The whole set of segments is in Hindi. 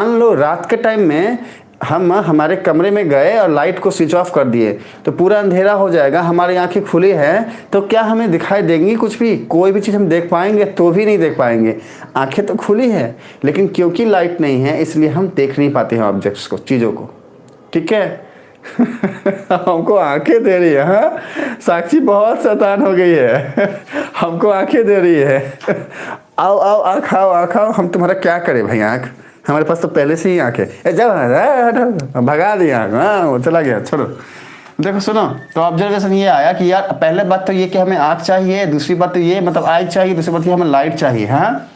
मान लो रात के टाइम में हम हमारे कमरे में गए और लाइट को स्विच ऑफ कर दिए तो पूरा अंधेरा हो जाएगा, हमारी आंखें खुली हैं तो क्या हमें दिखाई देंगी कुछ भी? कोई भी चीज़ हम देख पाएंगे? तो भी नहीं देख पाएंगे। आंखें तो खुली है लेकिन क्योंकि लाइट नहीं है इसलिए हम देख नहीं पाते हैं ऑब्जेक्ट्स को, चीज़ों को। ठीक है। हमको आंखें दे रही है। हाँ, साक्षी बहुत शैतान हो गई है। हमको आंखें दे रही है। आओ आओ आँख आओ आँख आओ, हम तुम्हारा क्या करें भाई? आँख हमारे पास तो पहले से ही आँख है। जब भगा दिया आँख, हाँ वो चला गया। छोड़ो, देखो सुनो, तो ऑब्जर्वेशन ये आया कि यार पहले बात तो ये कि हमें आँख चाहिए, दूसरी बात तो ये मतलब आई चाहिए, दूसरी बात ये हमें लाइट चाहिए। हाँ,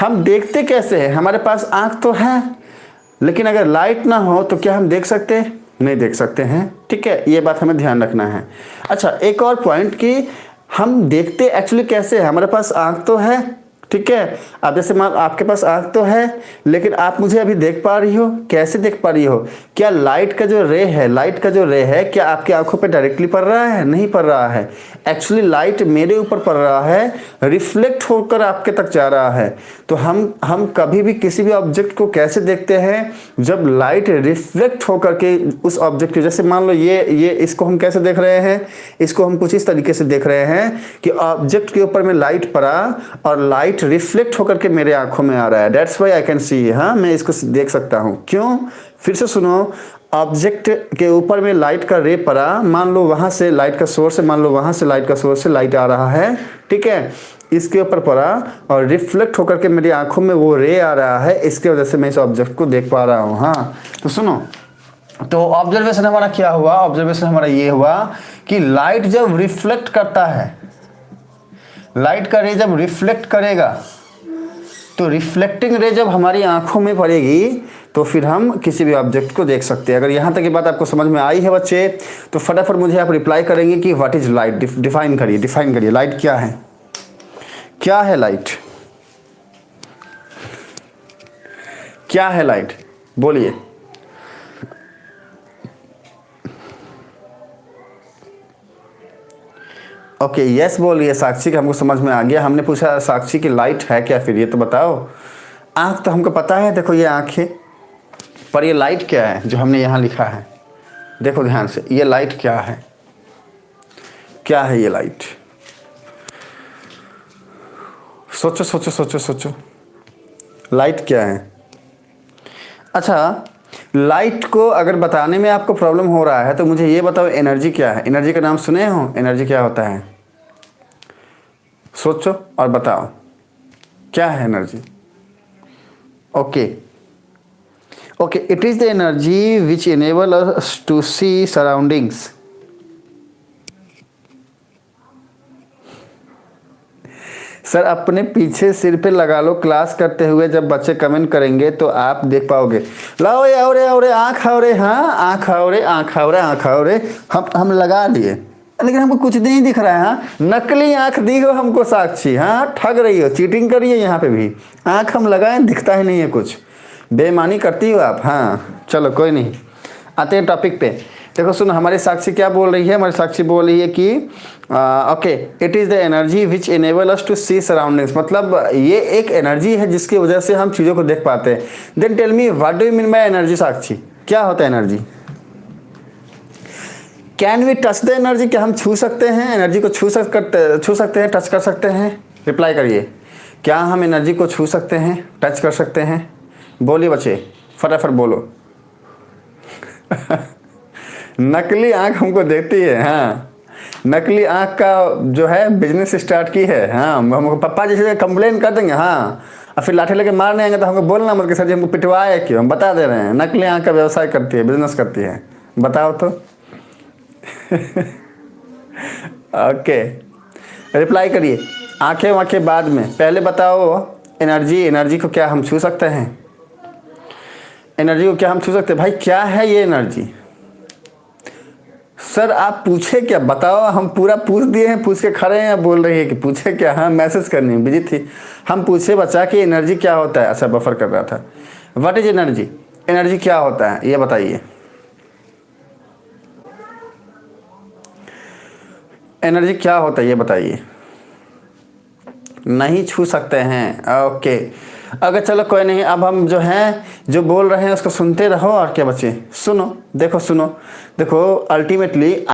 हम देखते कैसे हैं? हमारे पास आँख तो है लेकिन अगर लाइट ना हो तो क्या हम देख सकते हैं? नहीं देख सकते हैं। ठीक है, ये बात हमें ध्यान रखना है। अच्छा, एक और पॉइंट कि हम देखते एक्चुअली कैसे हैं? हमारे पास आँख तो है, ठीक है। अब जैसे मान आपके पास आँख तो है लेकिन आप मुझे अभी देख पा रही हो, कैसे देख पा रही हो? क्या लाइट का जो रे है, लाइट का जो रे है क्या आपकी आंखों पे डायरेक्टली पड़ रहा है? नहीं पड़ रहा है। एक्चुअली लाइट मेरे ऊपर पड़ रहा है, रिफ्लेक्ट होकर आपके तक जा रहा है। तो हम कभी भी किसी भी ऑब्जेक्ट को कैसे देखते हैं? जब लाइट रिफ्लेक्ट होकर के उस ऑब्जेक्ट, जैसे मान लो ये इसको हम कैसे देख रहे हैं? इसको हम कुछ इस तरीके से देख रहे हैं कि ऑब्जेक्ट के ऊपर में लाइट पड़ा और लाइट रिफ्लेक्ट होकर के मेरे आंखों में आ रहा है। That's why I can see. हाँ, मैं इसको देख सकता हूँ। क्यों? फिर से सुनो, ऑब्जेक्ट के ऊपर में लाइट का रे पड़ा, मान लो वहां से लाइट का सोर्स है, मान लो वहां से लाइट का सोर्स से लाइट आ रहा है, ठीक है। इसके ऊपर पड़ा और रिफ्लेक्ट होकर के मेरी आंखों में वो रे आ रहा है, इसके वजह से मैं इस ऑब्जेक्ट को देख पा रहा हूँ। हाँ, तो सुनो, तो ऑब्जर्वेशन हमारा क्या हुआ? ऑब्जर्वेशन हमारा ये हुआ कि लाइट जब रिफ्लेक्ट करता है, लाइट का रे जब रिफ्लेक्ट करेगा तो रिफ्लेक्टिंग रे जब हमारी आंखों में पड़ेगी तो फिर हम किसी भी ऑब्जेक्ट को देख सकते हैं। अगर यहाँ तक की बात आपको समझ में आई है बच्चे, तो फटाफट मुझे आप रिप्लाई करेंगे कि व्हाट इज लाइट। डिफाइन करिए, डिफाइन करिए, लाइट क्या है? क्या है लाइट? क्या है लाइट? बोलिए। ओके, यस बोलिए साक्षी कि हमको समझ में आ गया। हमने पूछा साक्षी की लाइट है क्या, फिर ये तो बताओ। आँख तो हमको पता है, देखो ये आँख है, पर ये लाइट क्या है जो हमने यहाँ लिखा है? देखो ध्यान से, ये लाइट क्या है? क्या है ये लाइट? सोचो सोचो सोचो सोचो, लाइट क्या है? अच्छा, लाइट को अगर बताने में आपको प्रॉब्लम हो रहा है तो मुझे ये बताओ, एनर्जी क्या है? एनर्जी का नाम सुने हो? एनर्जी क्या होता है? सोचो और बताओ, क्या है energy? Okay okay, it is the energy which enable us to see surroundings. Sir अपने पीछे सिर पे लगा लो, क्लास करते हुए जब बच्चे कमेंट करेंगे तो आप देख पाओगे। लाओ रे, आओ रे, आओ रे, आँख आओ रे, हाँ आँख आओ रे, आँख आओ रे, आँख आओ रे। हम लगा लिए लेकिन हमको कुछ नहीं दिख रहा है। हाँ, नकली आँख दी हो हमको साक्षी। हाँ, ठग रही हो, चीटिंग करी है यहाँ पे भी। आँख हम लगाए, दिखता ही नहीं है कुछ, बेईमानी करती हो आप। हाँ चलो कोई नहीं, आते हैं टॉपिक पे। देखो सुनो, हमारी साक्षी क्या बोल रही है? हमारी साक्षी बोल रही है कि okay, it is the energy which enable us to see surroundings, मतलब ये एक एनर्जी है जिसकी वजह से हम चीज़ों को देख पाते हैं। Then tell me what do you mean by energy Sakshi? क्या होता है energy? Can we touch the energy? क्या हम छू सकते हैं एनर्जी को? छू सकते हैं, टच कर सकते हैं? रिप्लाई करिए, क्या हम एनर्जी को छू सकते हैं, टच कर सकते हैं? बोलिए बच्चे, फटाफट बोलो। नकली आँख हमको देखती है। हाँ, नकली आँख का जो है बिजनेस स्टार्ट की है। हाँ, हमको पापा जैसे कंप्लेन कर देंगे। हाँ, और फिर लाठी लेके मारने आएंगे तो हमको बोलना मत कि सर जी हमको पिटवाए क्यों। हम बता दे रहे हैं, नकली आँख का व्यवसाय करती है, बिजनेस करती है। बताओ तो। ओके, रिप्लाई करिए। आंखें वाँखें बाद में, पहले बताओ एनर्जी को क्या हम छू सकते हैं? एनर्जी को क्या हम छू सकते हैं? भाई क्या है ये एनर्जी? सर आप पूछे क्या, बताओ। हम पूरा पूछ दिए हैं, पूछ के खड़े हैं, बोल रही है कि पूछे क्या? हाँ, मैसेज करनी बिजी थी। हम पूछे बच्चा कि एनर्जी क्या होता है? अच्छा, बफर कर रहा था। What is energy? एनर्जी क्या होता है ये बताइए। एनर्जी क्या होता है ये बताइए। नहीं छू सकते हैं। ओके, अगर चलो कोई नहीं, अब हम जो हैं जो बोल रहे हैं उसको सुनते रहो और क्या बचे, सुनो, देखो सुनो, देखो अल्टीमेटली